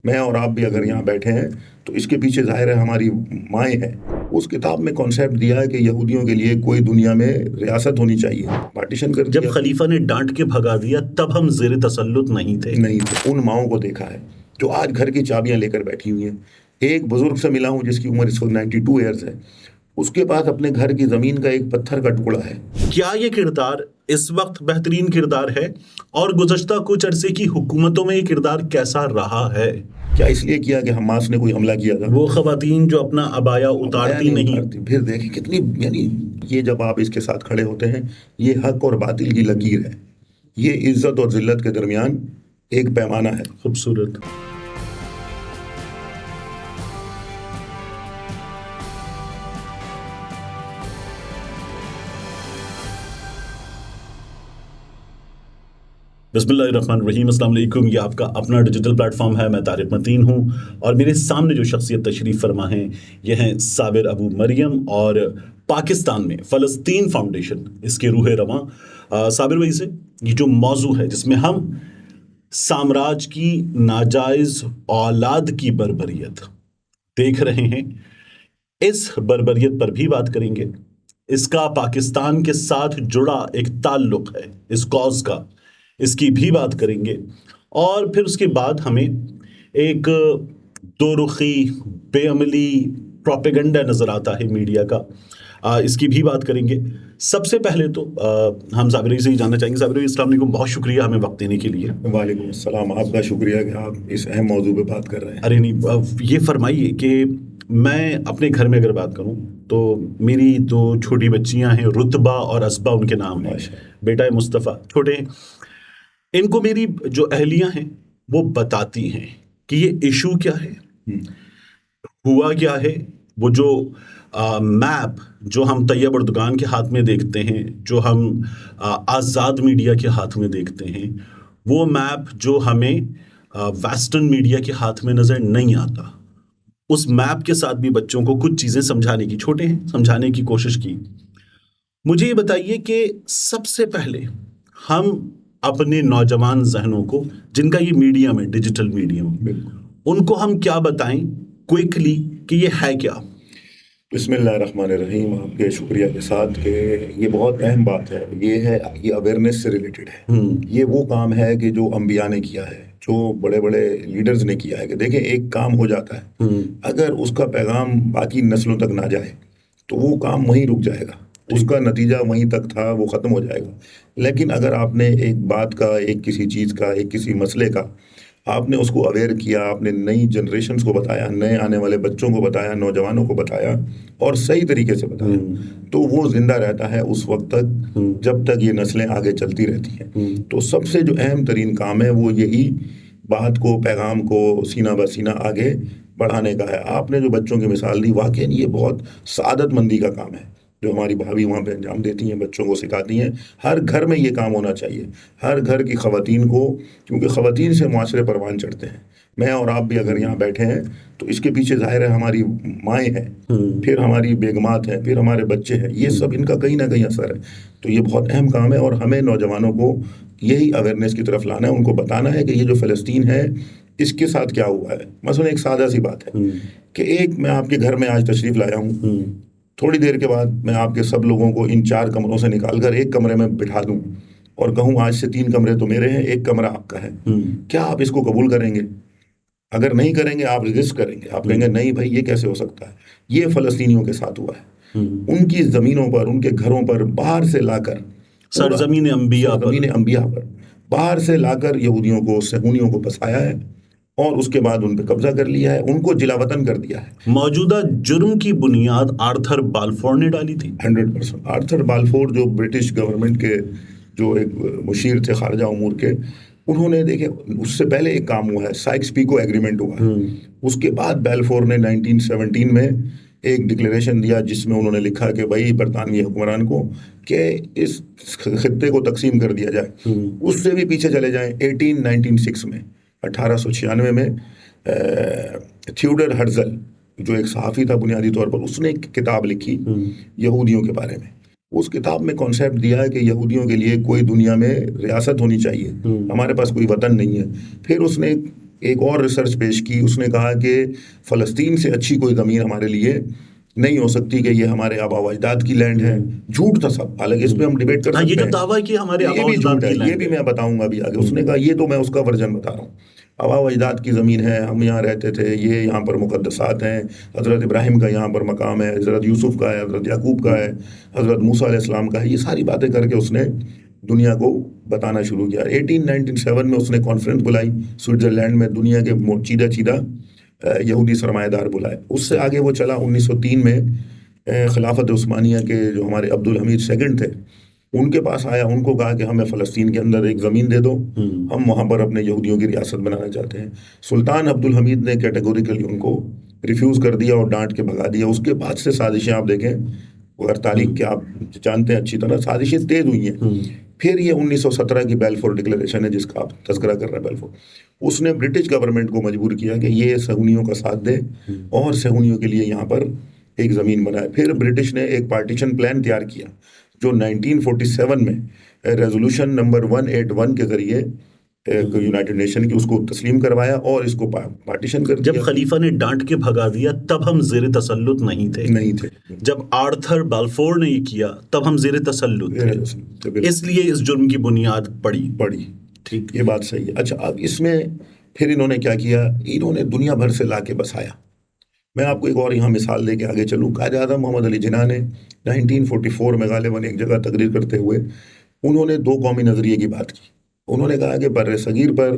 میں اور آپ بھی اگر یہاں بیٹھے ہیں تو اس کے پیچھے ظاہر ہے ہماری مائیں ہیں. اس کتاب میں کانسیپٹ دیا ہے کہ یہودیوں کے لیے کوئی دنیا میں ریاست ہونی چاہیے. پارٹیشن کر دیا. جب خلیفہ نے ڈانٹ کے بھگا دیا تب ہم زیر تسلط نہیں تھے. ان ماؤں کو دیکھا ہے جو آج گھر کی چابیاں لے کر بیٹھی ہوئی ہیں. ایک بزرگ سے ملا ہوں جس کی عمر اس وقت 92 ایئرز ہے. اس کے پاس اپنے گھر کی زمین کا ایک پتھر کا ٹکڑا ہے. کیا یہ کردار اس وقت بہترین کردار ہے اور گزشتہ کچھ عرصے کی حکومتوں میں یہ کردار کیسا رہا ہے؟ کیا اس لیے کیا کہ حماس نے کوئی حملہ کیا تھا؟ وہ خواتین جو اپنا عبایا اتارتی نہیں. پھر دیکھیں کتنی یہ جب آپ اس کے ساتھ کھڑے ہوتے ہیں یہ حق اور باطل کی لکیر ہے. یہ عزت اور ذلت کے درمیان ایک پیمانہ ہے. خوبصورت. بسم اللہ الرحمن الرحیم. السلام علیکم. یہ آپ کا اپنا ڈیجیٹل پلیٹ فارم ہے. میں طارق متین ہوں اور میرے سامنے جو شخصیت تشریف فرما ہیں یہ ہیں صابر ابو مریم اور پاکستان میں فلسطین فاؤنڈیشن اس کے روح رواں. صابر بھائی سے یہ جو موضوع ہے جس میں ہم سامراج کی ناجائز اولاد کی بربریت دیکھ رہے ہیں اس بربریت پر بھی بات کریں گے. اس کا پاکستان کے ساتھ جڑا ایک تعلق ہے اس کاز کا, اس کی بھی بات کریں گے. اور پھر اس کے بعد ہمیں ایک دو رخی بے عملی پروپیگنڈا نظر آتا ہے میڈیا کا, اس کی بھی بات کریں گے. سب سے پہلے تو ہم صابر سے ہی جاننا چاہیں گے. صابر السلام علیکم, بہت شکریہ ہمیں وقت دینے کے لیے. وعلیکم السلام. آپ کا شکریہ کہ آپ اس اہم موضوع پہ بات کر رہے ہیں. ارے نہیں, یہ فرمائیے کہ میں اپنے گھر میں اگر بات کروں تو میری دو چھوٹی بچیاں ہیں, رتبہ اور اسبا ان کے نام ہیں. بیٹا ہے مصطفیٰ, چھوٹے ہیں. ان کو میری جو اہلیاں ہیں وہ بتاتی ہیں کہ یہ ایشو کیا ہے, ہوا کیا ہے. وہ جو میپ جو ہم طیب اردگان کے ہاتھ میں دیکھتے ہیں, جو ہم آزاد میڈیا کے ہاتھ میں دیکھتے ہیں, وہ میپ جو ہمیں ویسٹرن میڈیا کے ہاتھ میں نظر نہیں آتا, اس میپ کے ساتھ بھی بچوں کو کچھ چیزیں سمجھانے کی, چھوٹے ہیں, سمجھانے کی کوشش کی. مجھے یہ بتائیے کہ سب سے پہلے ہم اپنے نوجوان ذہنوں کو جن کا یہ میڈیم ہے, ڈیجیٹل میڈیم, ان کو ہم کیا بتائیں کوئکلی کہ یہ ہے کیا؟ بسم اللہ الرحمن الرحیم. آپ کے شکریہ کے ساتھ کہ یہ بہت اہم بات ہے. یہ اویئرنیس سے ریلیٹڈ ہے. یہ وہ کام ہے کہ جو انبیاء نے کیا ہے, جو بڑے بڑے لیڈرز نے کیا ہے. کہ دیکھیں ایک کام ہو جاتا ہے, اگر اس کا پیغام باقی نسلوں تک نہ جائے تو وہ کام وہیں رک جائے گا, اس کا نتیجہ وہیں تک تھا, وہ ختم ہو جائے گا. لیکن اگر آپ نے ایک بات کا, ایک کسی چیز کا, ایک کسی مسئلے کا آپ نے اس کو اویئر کیا, آپ نے نئی جنریشنز کو بتایا, نئے آنے والے بچوں کو بتایا, نوجوانوں کو بتایا اور صحیح طریقے سے بتایا, تو وہ زندہ رہتا ہے اس وقت تک جب تک یہ نسلیں آگے چلتی رہتی ہیں. تو سب سے جو اہم ترین کام ہے وہ یہی بات کو, پیغام کو سینہ بہ سینہ آگے بڑھانے کا ہے. آپ نے جو بچوں کی مثال دی, واقعی یہ بہت سعادت مندی کا کام ہے جو ہماری بھابھی وہاں پہ انجام دیتی ہیں, بچوں کو سکھاتی ہیں. ہر گھر میں یہ کام ہونا چاہیے, ہر گھر کی خواتین کو, کیونکہ خواتین سے معاشرے پروان چڑھتے ہیں. میں اور آپ بھی اگر یہاں بیٹھے ہیں تو اس کے پیچھے ظاہر ہے ہماری مائیں ہیں, پھر ہماری بیگمات ہیں, پھر ہمارے بچے ہیں. یہ سب ان کا کہیں نہ کہیں اثر ہے. تو یہ بہت اہم کام ہے اور ہمیں نوجوانوں کو یہی اویئرنیس کی طرف لانا ہے. ان کو بتانا ہے کہ یہ جو فلسطین ہے اس کے ساتھ کیا ہوا ہے. مثلا ایک سادہ سی بات ہے کہ میں آپ کے گھر میں آج تشریف لایا ہوں, تھوڑی دیر کے بعد میں آپ کے سب لوگوں کو ان 4 کمروں سے نکال کر ایک کمرے میں بٹھا دوں اور کہوں آج سے 3 کمرے تو میرے ہیں, 1 کمرہ آپ کا ہے. کیا آپ اس کو قبول کریں گے؟ اگر نہیں کریں گے آپ ریزسٹ کریں گے, آپ کہیں گے نہیں بھائی یہ کیسے ہو سکتا ہے. یہ فلسطینیوں کے ساتھ ہوا ہے. ان کی زمینوں پر, ان کے گھروں پر باہر سے لا کر, سرزمین انبیاء پر باہر سے لا کر یہودیوں کو, صہیونیوں کو بسایا ہے اور اس کے بعد ان پہ قبضہ کر لیا ہے, ان کو جلا وطن کر دیا ہے. موجودہ جرم کی بنیاد آرتھر بالفور نے ڈالی تھی. 100%. آرتھر بالفور جو برٹش گورنمنٹ کے جو ایک مشیر تھے خارجہ امور کے, انہوں نے دیکھے اس سے پہلے ایک کام ہوا ہے, سائکس پیکو ایگریمنٹ ہوا ہے. اس کے بعد بیلفور نے 1917 میں ایک ڈکلیریشن دیا جس میں انہوں نے لکھا کہ بھائی برطانوی حکمران کو کہ اس خطے کو تقسیم کر دیا جائے. اس سے بھی پیچھے چلے جائیں 1996 میں, 1896 میں تھیوڈر ہرزل جو ایک صحافی تھا بنیادی طور پر, اس نے ایک کتاب لکھی یہودیوں کے بارے میں. اس کتاب میں کانسیپٹ دیا ہے کہ یہودیوں کے لیے کوئی دنیا میں ریاست ہونی چاہیے, ہمارے پاس کوئی وطن نہیں ہے. پھر اس نے ایک اور ریسرچ پیش کی. اس نے کہا کہ فلسطین سے اچھی کوئی زمین ہمارے لیے نہیں ہو سکتی کہ یہ ہمارے آبا و اجداد کی لینڈ ہے. جھوٹ تھا سب, حالانکہ اس پہ ہم ڈیبیٹ کر سکتے یہ جو ہیں. دعویٰ کہ ہمارے یہ آبا بھی اجداد جھوٹ ہے, کی یہ لینڈ بھی میں بتاؤں گا ابھی آگے. اس نے کہا یہ تو میں اس کا ورژن بتا رہا ہوں, آبا و اجداد کی زمین ہے, ہم یہاں رہتے تھے, یہ یہاں پر مقدسات ہیں, حضرت ابراہیم کا یہاں پر مقام ہے, حضرت یوسف کا ہے, حضرت یعقوب کا ہے, حضرت موسیٰ علیہ السلام کا ہے. یہ ساری باتیں کر کے اس نے دنیا کو بتانا شروع کیا. 1897 میں اس نے کانفرنس بلائی سوئٹزرلینڈ میں, دنیا کے چیدہ یہودی سرمایہ دار بلائے. اس سے آگے وہ چلا. 1903 میں خلافت عثمانیہ کے جو ہمارے عبد الحمید سیکنڈ تھے, ان کے پاس آیا, ان کو کہا کہ ہمیں فلسطین کے اندر ایک زمین دے دو, ہم وہاں پر اپنے یہودیوں کی ریاست بنانا چاہتے ہیں. سلطان عبد الحمید نے کیٹیگوریکلی ان کو ریفیوز کر دیا اور ڈانٹ کے بھگا دیا. اس کے بعد سے سازشیں آپ دیکھیں, اگر تاریخ کے آپ جانتے ہیں اچھی طرح, سازشیں تیز ہوئی ہیں. پھر یہ 1917 کی بیلفور ڈکلیریشن ہے جس کا آپ تذکرہ کر رہے ہیں, بیلفور, اس نے برٹش گورنمنٹ کو مجبور کیا کہ یہ صہیونیوں کا ساتھ دے اور صہیونیوں کے لیے یہاں پر ایک زمین بنائے. پھر برٹش نے ایک پارٹیشن پلان تیار کیا جو 1947 میں ریزولوشن نمبر 181 کے ذریعے یونائٹڈ نیشن کی اس کو تسلیم کروایا اور اس کو پارٹیشن کر دیا. جب خلیفہ نے ڈانٹ کے بھگا دیا تب ہم زیر تسلط نہیں تھے. جب آرتھر بالفور نے یہ کیا تب ہم زیر تسلط تھے, اس لیے اس جرم کی بنیاد پڑی. ٹھیک, یہ بات صحیح ہے. اچھا, اب اس میں پھر انہوں نے کیا کیا, انہوں نے دنیا بھر سے لا کے بسایا. میں آپ کو ایک اور یہاں مثال دے کے آگے چلوں. قائد اعظم محمد علی جناح نے 1944 میں غالباً ایک جگہ تقریر کرتے ہوئے انہوں نے دو قومی نظریے کی بات کی. انہوں نے کہا کہ بر صغیر پر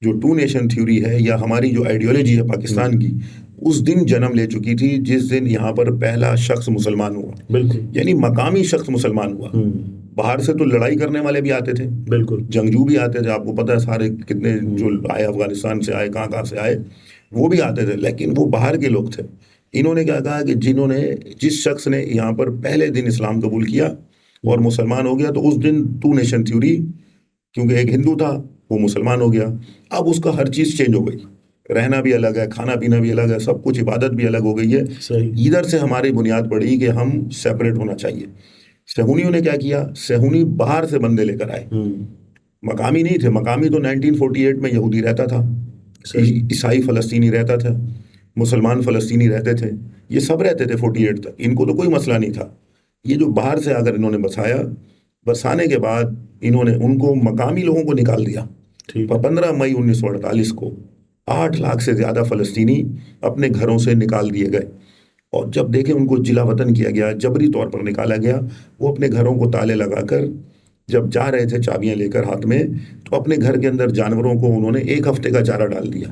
جو ٹو نیشن تھیوری ہے یا ہماری جو آئیڈیالوجی ہے پاکستان کی, اس دن جنم لے چکی تھی جس دن یہاں پر پہلا شخص مسلمان ہوا. بالکل, یعنی مقامی شخص مسلمان ہوا. باہر سے تو لڑائی کرنے والے بھی آتے تھے, بالکل, جنگجو بھی آتے تھے, آپ کو پتہ ہے سارے کتنے جو آئے افغانستان سے آئے, کہاں سے آئے, وہ بھی آتے تھے, لیکن وہ باہر کے لوگ تھے. انہوں نے کیا کہا کہ جس شخص نے یہاں پر پہلے دن اسلام قبول کیا اور مسلمان ہو گیا, تو اس دن ٹو نیشن تھیوری, کیونکہ ایک ہندو تھا وہ مسلمان ہو گیا, اب اس کا ہر چیز چینج ہو گئی. رہنا بھی الگ ہے, کھانا پینا بھی الگ ہے, سب کچھ, عبادت بھی الگ ہو گئی ہے. ادھر سے ہماری بنیاد پڑی کہ ہم سیپریٹ ہونا چاہیے. صہیونیوں نے کیا کیا, صہیونی باہر سے بندے لے کر آئے, مقامی نہیں تھے. مقامی تو 1948 میں یہودی رہتا تھا, عیسائی فلسطینی رہتا تھا, مسلمان فلسطینی رہتے تھے, یہ سب رہتے تھے 48 تک, ان کو تو کوئی مسئلہ نہیں تھا. یہ جو باہر سے اگر انہوں نے بسایا, بسانے کے بعد انہوں نے ان کو مقامی لوگوں کو نکال دیا. 15 مئی 1948 کو 8 لاکھ سے زیادہ فلسطینی اپنے گھروں سے نکال دیے گئے, اور جب دیکھیں ان کو جلا وطن کیا گیا, جبری طور پر نکالا گیا. وہ اپنے گھروں کو تالے لگا کر جب جا رہے تھے چابیاں لے کر ہاتھ میں, تو اپنے گھر کے اندر جانوروں کو انہوں نے 1 ہفتے کا چارہ ڈال دیا,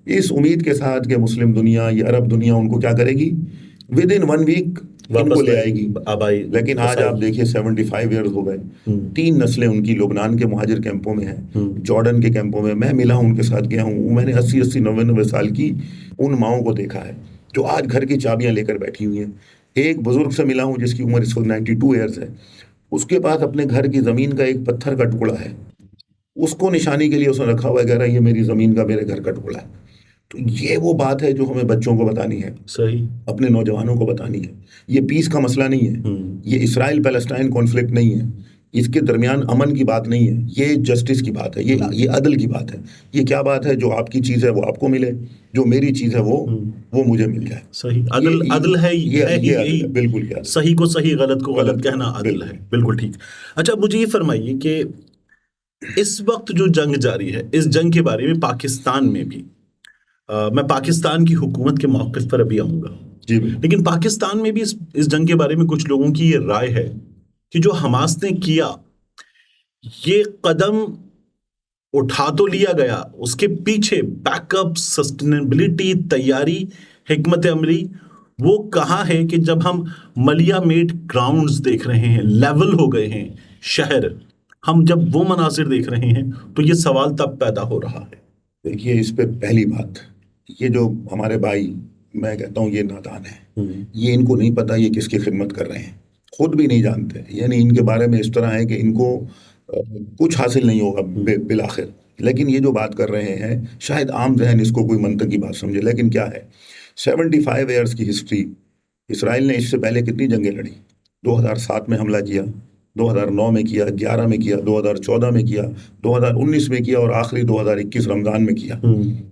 اس امید کے ساتھ کہ مسلم دنیا یا عرب دنیا ان کو کیا کرے گی, ود ان 1 ویک ان کو لے آئے گی. لیکن آج آپ دیکھیے 75 ایئرز ہو گئے, 3 نسلیں ان کی لبنان کے مہاجر کیمپوں میں ہیں, جارڈن کے کیمپوں میں. میں ملا ہوں, ان کے ساتھ گیا ہوں, میں نے 80 90 سال کی ان ماؤں کو دیکھا ہے جو آج گھر کی چابیاں لے کر بیٹھی ہوئی ہیں. ایک بزرگ سے ملا ہوں جس کی عمر اس وقت 92 ایئرز ہے, اس کے پاس اپنے گھر کی زمین کا ایک پتھر کا ٹکڑا ہے, اس کو نشانی کے لیے اس نے رکھا ہوا ہے, کہہ رہا ہے یہ میری زمین کا, میرے گھر کا ٹکڑا ہے. تو یہ وہ بات ہے جو ہمیں بچوں کو بتانی ہے, صحیح, اپنے نوجوانوں کو بتانی ہے. یہ پیس کا مسئلہ نہیں ہے, یہ اسرائیل پیلسٹائن کانفلکٹ نہیں ہے, اس کے درمیان امن کی بات نہیں ہے, یہ جسٹس کی بات ہے, یہ عدل کی بات ہے. یہ کیا بات ہے, جو آپ کی چیز ہے وہ آپ کو ملے, جو میری چیز ہے وہ مجھے مل جائے. صحیح, عدل ہے یہ, بالکل, کیا صحیح کو صحیح, غلط کو غلط کہنا عدل ہے. بالکل ٹھیک. اچھا, مجھے یہ فرمائیے کہ اس وقت جو جنگ جاری ہے, اس جنگ کے بارے میں پاکستان میں بھی, میں پاکستان کی حکومت کے موقف پر ابھی آؤں گا, جی, لیکن پاکستان میں بھی اس جنگ کے بارے میں کچھ لوگوں کی یہ رائے ہے کہ جو حماس نے کیا, یہ قدم اٹھا تو لیا گیا, اس کے پیچھے بیک اپ, سسٹینیبلٹی, تیاری, حکمت عملی وہ کہاں ہے کہ جب ہم ملیا میٹ گراؤنڈز دیکھ رہے ہیں, لیول ہو گئے ہیں شہر, ہم جب وہ مناظر دیکھ رہے ہیں تو یہ سوال تب پیدا ہو رہا ہے. دیکھیے, اس پہ پہلی بات, یہ جو ہمارے بھائی, میں کہتا ہوں یہ نادان ہیں, یہ ان کو نہیں پتا یہ کس کی خدمت کر رہے ہیں, خود بھی نہیں جانتے. یعنی ان کے بارے میں اس طرح ہے کہ ان کو کچھ حاصل نہیں ہوگا بالآخر, لیکن یہ جو بات کر رہے ہیں شاید عام ذہن اس کو کوئی منطقی بات سمجھے, لیکن کیا ہے, 75 ایئرز کی ہسٹری, اسرائیل نے اس سے پہلے کتنی جنگیں لڑی, 2007 میں حملہ کیا, 2009 میں کیا, 11 میں کیا, 2014 میں کیا, 2019 میں کیا, اور آخری 2021 رمضان میں کیا.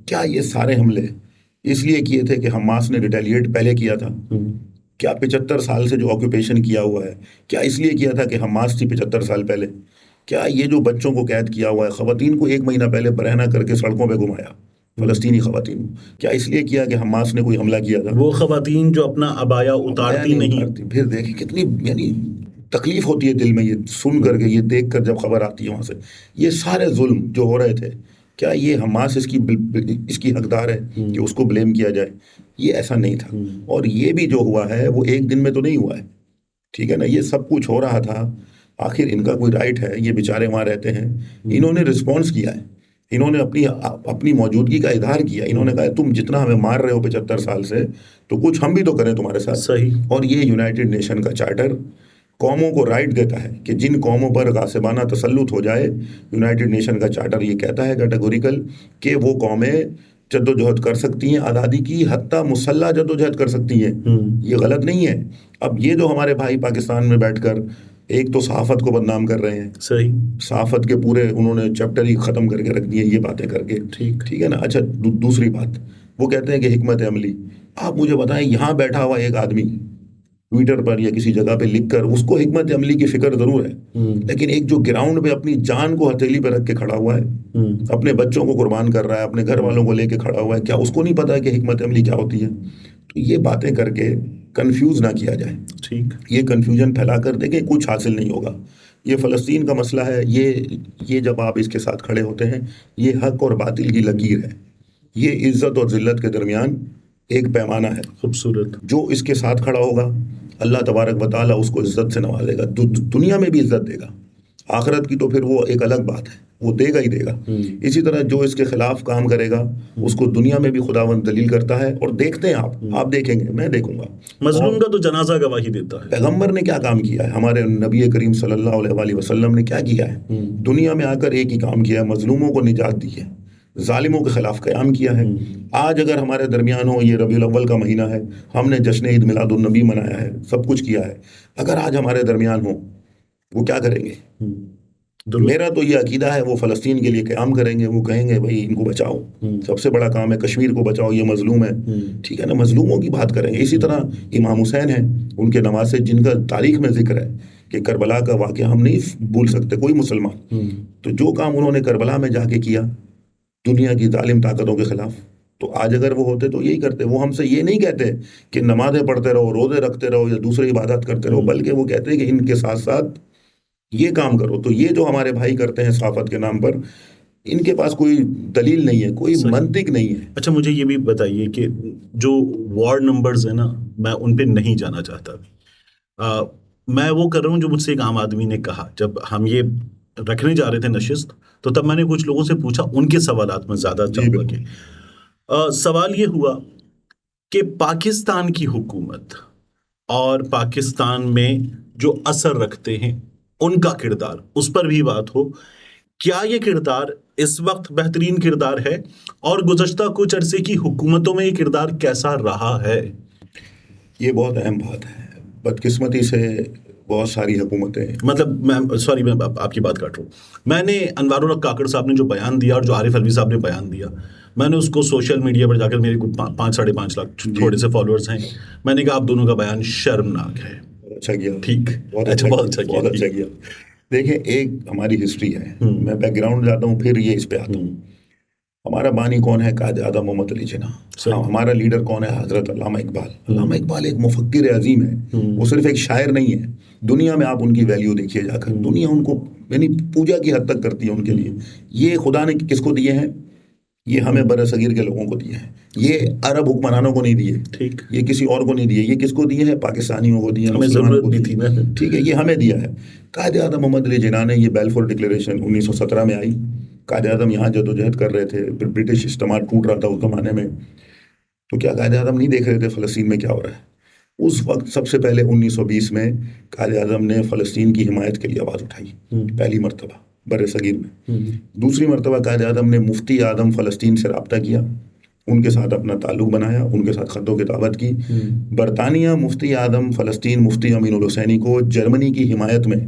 کیا یہ سارے حملے اس لیے کیے تھے کہ حماس نے ریٹیلیٹ پہلے کیا تھا؟ کیا 75 سال سے جو آکوپیشن کیا ہوا ہے کیا اس لیے کیا تھا کہ حماس تھی 75 سال پہلے؟ کیا یہ جو بچوں کو قید کیا ہوا ہے, خواتین کو 1 مہینہ پہلے برہنہ کر کے سڑکوں پہ گھمایا, فلسطینی خواتین, کیا اس لیے کیا کہ حماس نے کوئی حملہ کیا تھا؟ وہ خواتین جو اپنا عبایا اتارتی نہیں. پھر دیکھیں کتنی یعنی تکلیف ہوتی ہے دل میں یہ سن کر کے, یہ دیکھ کر جب خبر آتی ہے وہاں سے. یہ سارے ظلم جو ہو رہے تھے, کیا یہ حماس اس کی حقدار ہے کہ اس کو بلیم کیا جائے؟ یہ ایسا نہیں تھا. اور یہ بھی جو ہوا ہے وہ ایک دن میں تو نہیں ہوا ہے, ٹھیک ہے نا. یہ سب کچھ ہو رہا تھا, آخر ان کا کوئی رائٹ ہے, یہ بیچارے وہاں رہتے ہیں, انہوں نے رسپانس کیا ہے, انہوں نے اپنی موجودگی کا اظہار کیا. انہوں نے کہا تم جتنا ہمیں مار رہے ہو 75 سال سے, تو کچھ ہم بھی تو کریں تمہارے ساتھ. صحیح. اور یہ یونائٹڈ نیشن کا چارٹر قوموں کو رائٹ دیتا ہے کہ جن قوموں پر غاصبانہ تسلط ہو جائے, یونائٹڈ نیشن کا چارٹر یہ کہتا ہے کیٹیگوریکل کہ وہ قومیں جد و جہد کر سکتی ہیں آزادی کی, حتیٰ مسلح جد و جہد کر سکتی ہیں. یہ غلط نہیں ہے. اب یہ جو ہمارے بھائی پاکستان میں بیٹھ کر ایک تو صحافت کو بدنام کر رہے ہیں, صحیح, صحافت کے پورے انہوں نے چیپٹر ہی ختم کر کے رکھ دیے یہ باتیں کر کے, ٹھیک ہے نا. اچھا دوسری بات, وہ کہتے ہیں کہ حکمت عملی. آپ مجھے بتائیں, یہاں بیٹھا ہوا ایک آدمی ٹویٹر پر یا کسی جگہ پہ لکھ کر, اس کو حکمت عملی کی فکر ضرور ہے, لیکن ایک جو گراؤنڈ پہ اپنی جان کو ہتھیلی پہ رکھ کے کھڑا ہوا ہے, اپنے بچوں کو قربان کر رہا ہے, اپنے گھر والوں کو لے کے کھڑا ہوا ہے, کیا اس کو نہیں پتا ہے کہ حکمت عملی کیا ہوتی ہے؟ تو یہ باتیں کر کے کنفیوز نہ کیا جائے. ٹھیک, یہ کنفیوژن پھیلا کر دیکھیں کچھ حاصل نہیں ہوگا. یہ فلسطین کا مسئلہ ہے, یہ جب آپ اس کے ساتھ کھڑے ہوتے ہیں, یہ حق اور باطل کی لکیر ہے, یہ عزت اور ذلت کے درمیان ایک پیمانہ ہے. خوبصورت. جو اس کے ساتھ کھڑا ہوگا اللہ تبارک و تعالیٰ اس کو عزت سے نوازے گا, دنیا میں بھی عزت دے گا, آخرت کی تو پھر وہ ایک الگ بات ہے, وہ دے گا ہی دے گا. اسی طرح جو اس کے خلاف کام کرے گا اس کو دنیا میں بھی خداوند دلیل کرتا ہے. اور دیکھتے ہیں آپ دیکھیں گے, میں دیکھوں گا, مظلوم کا تو جنازہ گواہی دیتا ہے. پیغمبر نے کیا کام کیا ہے, ہمارے نبی کریم صلی اللہ علیہ وآلہ وسلم نے کیا کیا ہے؟ دنیا میں آ کر ایک ہی کام کیا ہے, مظلوموں کو نجات دی ہے, ظالموں کے خلاف قیام کیا ہے. آج اگر ہمارے درمیان ہو, یہ ربیع الاول کا مہینہ ہے, ہم نے جشن عید میلاد النبی منایا ہے, سب کچھ کیا ہے, اگر آج ہمارے درمیان ہو وہ کیا کریں گے؟ میرا تو یہ عقیدہ ہے وہ فلسطین کے لیے قیام کریں گے, وہ کہیں گے بھائی ان کو بچاؤ, سب سے بڑا کام ہے کشمیر کو بچاؤ, یہ مظلوم ہے, ٹھیک ہے نا, مظلوموں کی بات کریں گے. اسی طرح امام حسین ہیں, ان کے نواسے جن کا تاریخ میں ذکر ہے کہ کربلا کا واقعہ ہم نہیں بھول سکتے کوئی مسلمان. تو جو کام انہوں نے کربلا میں جا کے کیا دنیا کی ظالم طاقتوں کے خلاف, تو آج اگر وہ ہوتے تو یہی کرتے. وہ ہم سے یہ نہیں کہتے کہ نمازیں پڑھتے رہو, روزے رکھتے رہو یا دوسری عبادات کرتے رہو, بلکہ وہ کہتے ہیں کہ ان کے ساتھ ساتھ یہ کام کرو. تو یہ جو ہمارے بھائی کرتے ہیں صحافت کے نام پر, ان کے پاس کوئی دلیل نہیں ہے, کوئی منطق نہیں ہے. اچھا مجھے یہ بھی بتائیے کہ جو وارڈ نمبرز ہیں نا, میں ان پہ نہیں جانا چاہتا. میں وہ کر رہا ہوں جو مجھ سے ایک عام آدمی نے کہا. جب ہم یہ رکھنے جا رہے تھے نشست, تو تب میں نے کچھ لوگوں سے پوچھا, ان کے سوالات میں زیادہ چاہوں گا کہ سوال یہ ہوا کہ پاکستان کی حکومت اور پاکستان میں جو اثر رکھتے ہیں ان کا کردار, اس پر بھی بات ہو. کیا یہ کردار اس وقت بہترین کردار ہے, اور گزشتہ کچھ عرصے کی حکومتوں میں یہ کردار کیسا رہا ہے؟ یہ بہت اہم بات ہے. بدقسمتی سے بہت ساری حکومتیں, مطلب میں آپ کی بات کاٹ رہا ہوں. میں نے انوار الحق کاکڑ صاحب نے جو بیان دیا اور جو عارف الوی صاحب نے بیان دیا, میں نے اس کو سوشل میڈیا پر جا کر, میرے 5-5.5 لاکھ تھوڑے سے فالوورز ہیں, میں نے کہا آپ دونوں کا بیان شرمناک ہے. اچھا کیا, ٹھیک, بہت اچھا کیا. دیکھیں ایک ہماری ہسٹری ہے, میں بیک گراؤنڈ جاتا ہوں پھر یہ اس پہ آتا ہوں. ہمارا بانی کون ہے؟ قائد اعظم محمد علی جناح. ہمارا لیڈر کون ہے؟ حضرت علامہ اقبال. علامہ اقبال ایک مفکر عظیم ہے, وہ صرف ایک شاعر نہیں ہے. دنیا میں آپ ان کی ویلیو دیکھیے جا کر, دنیا ان کو یعنی پوجا کی حد تک کرتی ہے ان کے لیے. یہ خدا نے کس کو دیے ہیں؟ یہ ہمیں برصغیر کے لوگوں کو دیے ہیں. یہ عرب حکمرانوں کو نہیں دیے, ٹھیک, یہ کسی اور کو نہیں دیے. یہ کس کو دیے ہیں؟ پاکستانیوں کو دیے ہیں, مسلمانوں کو دیے ہیں, ٹھیک ہے, یہ ہمیں دیا ہے. قائد اعظم محمد علی جناح نے, یہ بیلفور ڈکلیریشن 1917 میں آئی. قائد اعظم یہاں جدوجہد کر رہے تھے, برٹش استعمار ٹوٹ رہا تھا اس زمانے میں, تو کیا قائد اعظم نہیں دیکھ رہے تھے فلسطین میں کیا ہو رہا ہے؟ اس وقت سب سے پہلے 1920 میں قائد اعظم نے فلسطین کی حمایت کے لیے آواز اٹھائی, پہلی مرتبہ بر صغیر میں. دوسری مرتبہ قائد اعظم نے مفتی اعظم فلسطین سے رابطہ کیا, ان کے ساتھ اپنا تعلق بنایا, ان کے ساتھ خط و کتابت کی. برطانیہ مفتی اعظم فلسطین مفتی امین الحسینی کو جرمنی کی حمایت میں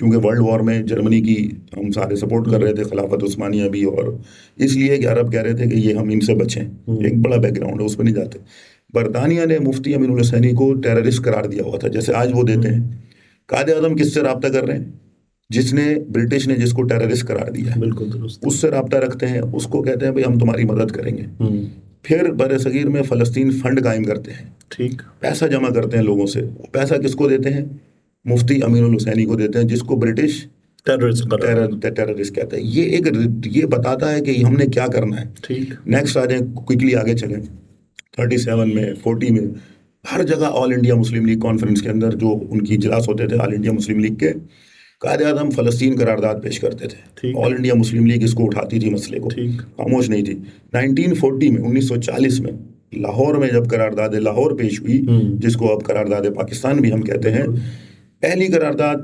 کیونکہ ورلڈ وار میں جرمنی کی ہم سارے سپورٹ کر رہے تھے، خلافت عثمانیہ بھی، اور اس لیے کہ عرب کہہ رہے تھے کہ یہ ہم ان سے بچیں. ایک بڑا بیک گراؤنڈ ہے، اس پہ نہیں جاتے. برطانیہ نے مفتی امین الحسینی کو ٹیررسٹ قرار دیا ہوا تھا، جیسے آج وہ دیتے ہیں. قائد اعظم کس سے رابطہ کر رہے ہیں؟ جس نے، برٹش نے جس کو ٹیررسٹ قرار دیا ہے، بالکل درست، اس سے رابطہ رکھتے ہیں. اس کو کہتے ہیں بھائی ہم تمہاری مدد کریں گے. پھر بر صغیر میں فلسطین فنڈ قائم کرتے ہیں، ٹھیک، پیسہ پیسہ جمع کرتے ہیں لوگوں سے. پیسہ کس کو دیتے ہیں؟ مفتی امین الحسینی کو دیتے ہیں، جس کو برٹش ٹیررسٹ قرار، ٹیررسٹ کہتے ہیں. یہ بتاتا ہے کہ ہم نے کیا کرنا ہے. ٹھیک، نیکسٹ آ جائیں، کوئکلی آگے چلیں. 37 میں 40 میں ہر جگہ آل انڈیا مسلم لیگ کانفرنس کے اندر جو ان کی اجلاس ہوتے تھے آل انڈیا مسلم لیگ کے، قائد اعظم فلسطین قرارداد پیش کرتے تھے. ٹھیک. آل انڈیا مسلم لیگ اس کو اٹھاتی تھی، مسئلے کو، ٹھیک، خاموش نہیں تھی. 1940 میں 1940 میں لاہور میں جب قرارداد لاہور پیش ہوئی، جس کو اب قرارداد پاکستان بھی ہم کہتے ہیں، پہلی قرارداد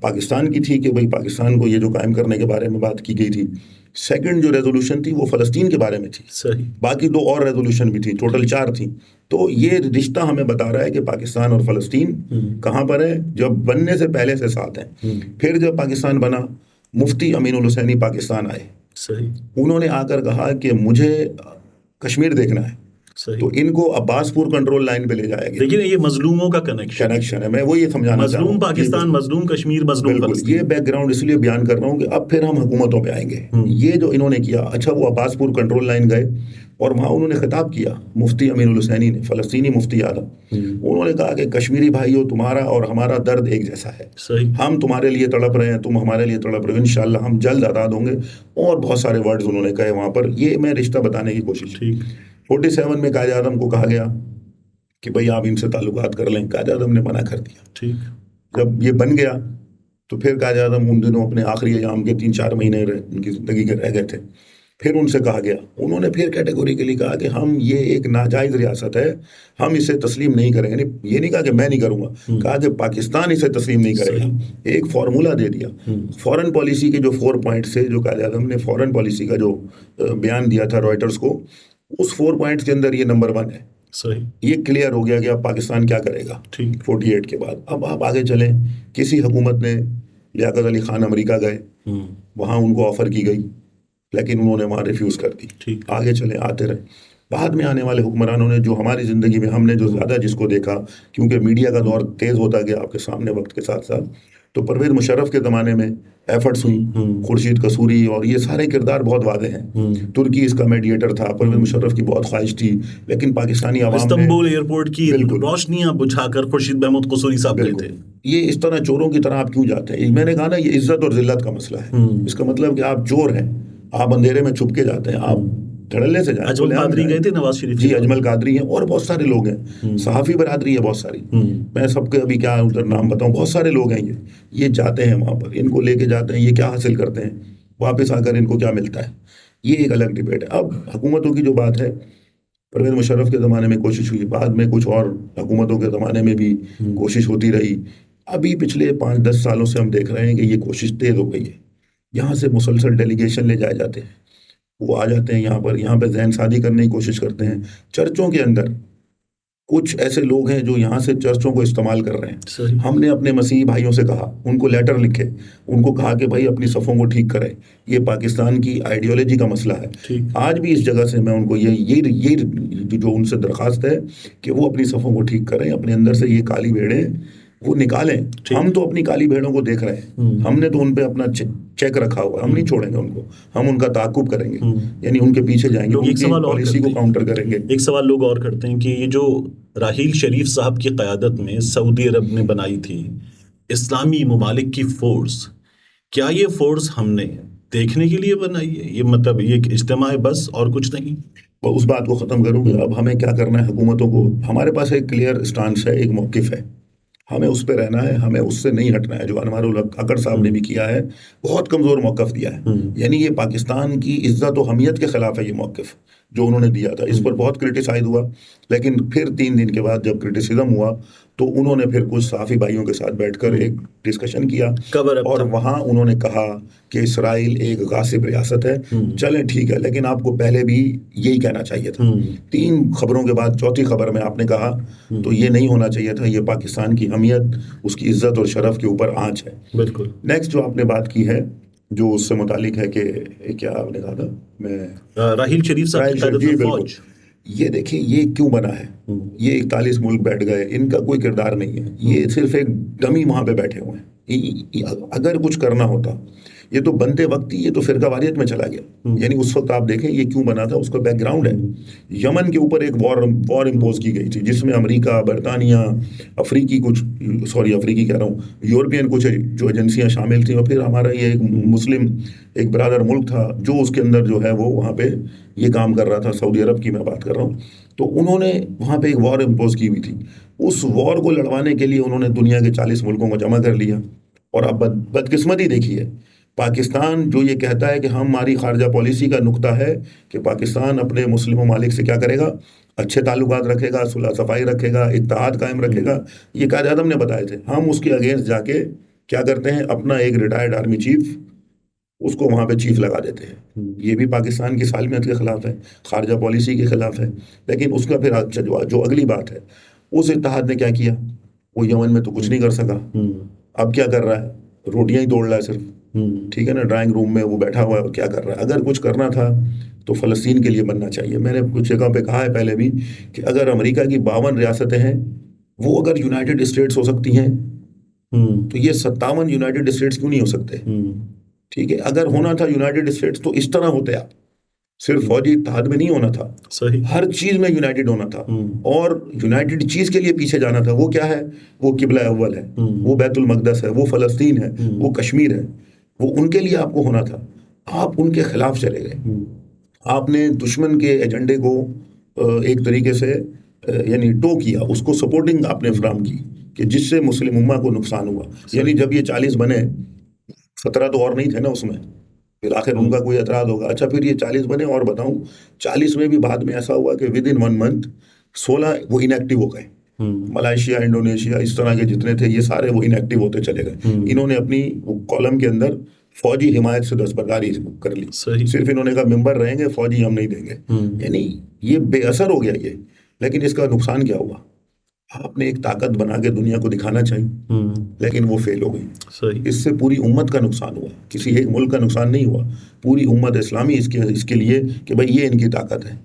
پاکستان کی تھی کہ بھئی پاکستان کو یہ جو قائم کرنے کے بارے میں بات کی گئی تھی. سیکنڈ جو ریزولوشن تھی وہ فلسطین کے بارے میں تھی. صحیح، باقی 2 اور ریزولوشن بھی تھیں، ٹوٹل 4 تھیں. تو یہ رشتہ ہمیں بتا رہا ہے کہ پاکستان اور فلسطین کہاں پر ہے، جب بننے سے پہلے سے ساتھ ہیں. پھر جب پاکستان بنا، مفتی امین الحسینی پاکستان آئے. صحیح، انہوں نے آ کر کہا کہ مجھے کشمیر دیکھنا ہے، صحیح. تو ان کو عباس پور کنٹرول لائن پہ لے جایا گیا. لیکن یہ مظلوموں کا کنیکشن ہے، میں وہ یہ سمجھانا چاہ رہا ہوں. مظلوم پاکستان، مظلوم کشمیر، مظلوم بالکل، فلسطین. یہ بیک گراؤنڈ اس لیے بیان کر رہا ہوں کہ اب پھر ہم حکومتوں پہ آئیں گے. یہ جو انہوں نے کیا، اچھا وہ عباس پور کنٹرول لائن گئے اور وہاں انہوں نے خطاب کیا، مفتی امین الحسینی نے، فلسطینی مفتی اعظم. انہوں نے کہا کہ کشمیری بھائیو، تمہارا اور ہمارا درد ایک جیسا ہے. صحیح، ہم تمہارے لیے تڑپ رہے ہیں، تم ہمارے لیے تڑپ رہے ہو، انشاءاللہ ہم جلد آزاد ہوں گے. اور بہت سارے ورڈز انہوں نے کہے وہاں پر. یہ میں رشتہ بتانے کی کوشش. ٹھیک، 47 میں قائد اعظم کو کہا گیا کہ بھئی آپ ان سے تعلقات کر لیں. قائد اعظم نے منع کر دیا. ٹھیک، جب یہ بن گیا تو پھر قائد اعظم ان دنوں اپنے آخری ایام کے 3-4 مہینے ان کی زندگی کے رہ گئے تھے. پھر ان سے کہا گیا، انہوں نے پھر کیٹیگوریکلی کہا کہ ہم یہ ایک ناجائز ریاست ہے، ہم اسے تسلیم نہیں کریں گے. یہ نہیں کہا کہ میں نہیں کروں گا، کہا کہ پاکستان اسے تسلیم نہیں کرے گا. ایک فارمولہ دے دیا. فورن پالیسی کے جو 4 پوائنٹس تھے، جو قائد اعظم نے فورن پالیسی کا جو بیان دیا تھا رائٹرز کو، اس 4 پوائنٹس کے اندر یہ نمبر 1 ہے. صحیح، یہ کلیئر ہو گیا کہ اب پاکستان کیا کرے گا. ٹھیک، 48 کے بعد اب آپ آگے چلیں. کسی حکومت نے، لیاقت علی خان امریکہ گئے، وہاں ان کو آفر کی گئی، لیکن انہوں نے وہاں ریفیوز کر دی. ٹھیک، آگے چلیں، آتے رہے. بعد میں آنے والے حکمرانوں نے، جو ہماری زندگی میں ہم نے جو زیادہ جس کو دیکھا، کیونکہ میڈیا کا دور تیز ہوتا گیا آپ کے سامنے وقت کے ساتھ ساتھ، تو پرویز مشرف کے زمانے میں ایفرٹس ہوئیں. خورشید قصوری اور یہ سارے کردار بہت واضح ہیں. ترکی اس کا میڈیٹر تھا. پرویز مشرف کی بہت خواہش تھی، لیکن پاکستانی عوام نے استنبول ایئرپورٹ کی روشنیاں بجھا کر خورشید محمود قصوری صاحب گئے تھے. یہ اس طرح چوروں کی طرح آپ کیوں جاتے ہیں؟ میں نے کہا نا، یہ عزت اور ذلت کا مسئلہ ہے. اس کا مطلب کہ آپ چور ہیں، آپ اندھیرے میں چھپ کے جاتے ہیں، آپ دھڑلے سے جائیں. اجمل قادری گئے تھے نواز شریف. جی، اجمل قادری ہیں، اور بہت سارے لوگ ہیں. صحافی برادری ہے بہت ساری. میں سب کے ابھی کیا ادھر نام بتاؤں، بہت سارے لوگ ہیں. یہ جاتے ہیں وہاں پر، ان کو لے کے جاتے ہیں. یہ کیا حاصل کرتے ہیں، واپس آ کر ان کو کیا ملتا ہے، یہ ایک الگ ڈبیٹ ہے. اب حکومتوں کی جو بات ہے، پرویز مشرف کے زمانے میں کوشش ہوئی، بعد میں کچھ اور حکومتوں کے زمانے میں بھی کوشش ہوتی رہی. ابھی پچھلے 5-10 سالوں سے ہم دیکھ رہے ہیں کہ یہ کوشش تیز ہو گئی ہے. یہاں سے مسلسل ڈیلیگیشن لے جائے جاتے ہیں، وہ آ جاتے ہیں یہاں پہ ذہن سازی کرنے کی کوشش کرتے ہیں. چرچوں کے اندر کچھ ایسے لوگ ہیں جو یہاں سے چرچوں کو استعمال کر رہے ہیں. ہم نے اپنے مسیحی بھائیوں سے کہا، ان کو لیٹر لکھے، ان کو کہا کہ بھائی اپنی صفوں کو ٹھیک کریں. یہ پاکستان کی آئیڈیالوجی کا مسئلہ ہے. آج بھی اس جگہ سے میں ان کو یہ جو ان سے درخواست ہے کہ وہ اپنی صفوں کو ٹھیک کریں، اپنے اندر سے یہ کالی بھیڑیں وہ نکالیں. ہم تو اپنی کالی بھیڑوں کو دیکھ رہے ہیں، ہم نے تو ان پہ اپنا چیک رکھا ہوا ہے. ہم نہیں چھوڑیں گے ان کو، ہم ان کا تعاقب کریں گے، یعنی ان کے پیچھے جائیں گے، ان کی پالیسی کو کاؤنٹر کریں گے. ایک سوال لوگ اور کرتے ہیں کہ یہ جو راحیل شریف صاحب کی قیادت میں سعودی عرب نے بنائی تھی اسلامی ممالک کی فورس، کیا یہ فورس ہم نے دیکھنے کے لیے بنائی ہے؟ یہ مطلب یہ اجتماع ہے بس اور کچھ نہیں؟ اس بات کو ختم کروں کہ اب ہمیں کیا کرنا ہے. حکومتوں کو، ہمارے پاس ایک کلیئر اسٹانس ہے، ایک موقف ہے، ہمیں اس پہ رہنا ہے، ہمیں اس سے نہیں ہٹنا ہے. جو انوار الحق کاکڑ صاحب نے بھی کیا ہے، بہت کمزور موقف دیا ہے. یعنی یہ پاکستان کی عزت و حمیت کے خلاف ہے یہ موقف. جو انہوں نے دیا تھا. اس پر بہت کرٹیسائز ہوا, لیکن پھر 3 دن کے بعد جب کرٹیسزم ہوا تو انہوں نے پھر کچھ صحافی بھائیوں کے ساتھ بیٹھ کر ایک ڈسکشن کیا, اور وہاں انہوں نے کہا کہ اسرائیل ایک غاصب ریاست ہے. چلیں ٹھیک ہے, لیکن آپ کو پہلے بھی یہی کہنا چاہیے تھا. 3 خبروں کے بعد چوتھی خبر میں آپ نے کہا تو یہ نہیں ہونا چاہیے تھا. یہ پاکستان کی اہمیت, اس کی عزت اور شرف کے اوپر آنچ ہے. بالکل. نیکسٹ جو آپ نے بات کی ہے جو اس سے متعلق ہے کہ کیا آپ نے کہا تھا, میں راحیل شریف صاحب جی بالکل. یہ دیکھیں یہ کیوں بنا ہے, یہ 41 ملک بیٹھ گئے, ان کا کوئی کردار نہیں ہے, یہ صرف ایک ڈمی وہاں پہ بیٹھے ہوئے ہیں. اگر کچھ کرنا ہوتا, یہ تو بنتے وقت ہی یہ تو فرقہ واریت میں چلا گیا. یعنی اس وقت آپ دیکھیں یہ کیوں بنا تھا, اس کا بیک گراؤنڈ ہے. یمن کے اوپر ایک وار امپوز کی گئی تھی جس میں امریکہ, برطانیہ, افریقی کہہ رہا ہوں, یورپین کچھ جو ایجنسیاں شامل تھیں, اور پھر ہمارا یہ ایک مسلم ایک برادر ملک تھا جو اس کے اندر جو ہے وہ وہاں پہ یہ کام کر رہا تھا. سعودی عرب کی میں بات کر رہا ہوں. تو انہوں نے وہاں پہ ایک وار امپوز کی ہوئی تھی. اس وار کو لڑوانے کے لیے انہوں نے دنیا کے 40 ملکوں کو جمع کر لیا. اور اب بدقسمتی دیکھیے, پاکستان جو یہ کہتا ہے کہ ہماری خارجہ پالیسی کا نقطہ ہے کہ پاکستان اپنے مسلم ممالک سے کیا کرے گا, اچھے تعلقات رکھے گا, صلح صفائی رکھے گا, اتحاد قائم رکھے گا, یہ قائد اعظم نے بتائے تھے. ہم اس کے اگینسٹ جا کے کیا کرتے ہیں, اپنا ایک ریٹائرڈ آرمی چیف اس کو وہاں پہ چیف لگا دیتے ہیں. یہ بھی پاکستان کی سالمیت کے خلاف ہے, خارجہ پالیسی کے خلاف ہے. لیکن اس کا پھر جو اگلی بات ہے, اس اتحاد نے کیا کیا, وہ یمن میں تو کچھ نہیں کر سکا. اب کیا کر رہا ہے, روٹیاں ہی توڑ رہا ہے صرف. ٹھیک ہے نا, ڈرائنگ روم میں وہ بیٹھا ہوا ہے, اور کیا کر رہا ہے. اگر کچھ کرنا تھا تو فلسطین کے لیے بننا چاہیے. میں نے کچھ جگہ پہ کہا ہے پہلے بھی کہ اگر امریکہ کی 52 ریاستیں ہیں, وہ اگر یونائٹڈ اسٹیٹس ہو سکتی ہیں تو یہ 57 یونائٹڈ اسٹیٹس کیوں نہیں ہو سکتے. ٹھیک ہے, اگر ہونا تھا یونائٹڈ اسٹیٹس تو اس طرح ہوتے, آپ صرف فوجی اتحاد میں نہیں ہونا تھا, ہر چیز میں یونائٹڈ ہونا تھا. اور یونائٹڈ چیز کے لیے پیچھے جانا تھا. وہ کیا ہے, وہ قبلہ اول ہے, وہ بیت المقدس ہے, وہ فلسطین ہے, وہ کشمیر ہے. وہ ان کے لیے آپ کو ہونا تھا. آپ ان کے خلاف چلے گئے. آپ نے دشمن کے ایجنڈے کو ایک طریقے سے یعنی ٹو کیا, اس کو سپورٹنگ آپ نے فراہم کی کہ جس سے مسلم امہ کو نقصان ہوا. یعنی جب یہ 40 بنے, 17 تو اور نہیں تھے نا اس میں, پھر آخر ان کا کوئی اعتراض ہوگا. اچھا پھر یہ 40 بنے, اور بتاؤں 40 میں بھی بعد میں ایسا ہوا کہ ود ان 1 month 16 وہ انیکٹیو ہو گئے. ملائیشیا, انڈونیشیا, اس طرح کے جتنے تھے یہ سارے وہ انیکٹیو ہوتے چلے گئے. انہوں نے اپنی کالم کے اندر فوجی حمایت سے دستبرداری کر لی. صرف انہوں نے کہا ممبر رہیں گے, فوجی ہم نہیں دیں گے. یعنی یہ بے اثر ہو گیا یہ. لیکن اس کا نقصان کیا ہوا, آپ نے ایک طاقت بنا کے دنیا کو دکھانا چاہیے, لیکن وہ فیل ہو گئی. اس سے پوری امت کا نقصان ہوا, کسی ایک ملک کا نقصان نہیں ہوا. پوری امت اسلامی اس کے لیے کہ بھائی یہ ان کی طاقت ہے,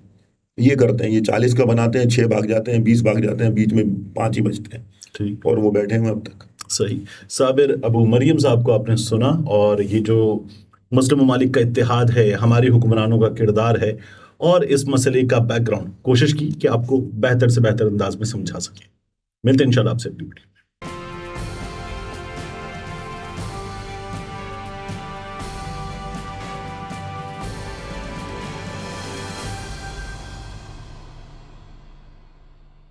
یہ کرتے ہیں, یہ 40 کا بناتے ہیں, 6 بھاگ جاتے ہیں, 20 بھاگ جاتے ہیں, بیچ میں 5 ہی بچتے ہیں, اور وہ بیٹھے ہوئے اب تک. صحیح. صابر ابو مریم صاحب کو آپ نے سنا, اور یہ جو مسلم ممالک کا اتحاد ہے, ہماری حکمرانوں کا کردار ہے, اور اس مسئلے کا بیک گراؤنڈ کوشش کی کہ آپ کو بہتر سے بہتر انداز میں سمجھا سکیں. ملتے ہیں انشاءاللہ آپ سے.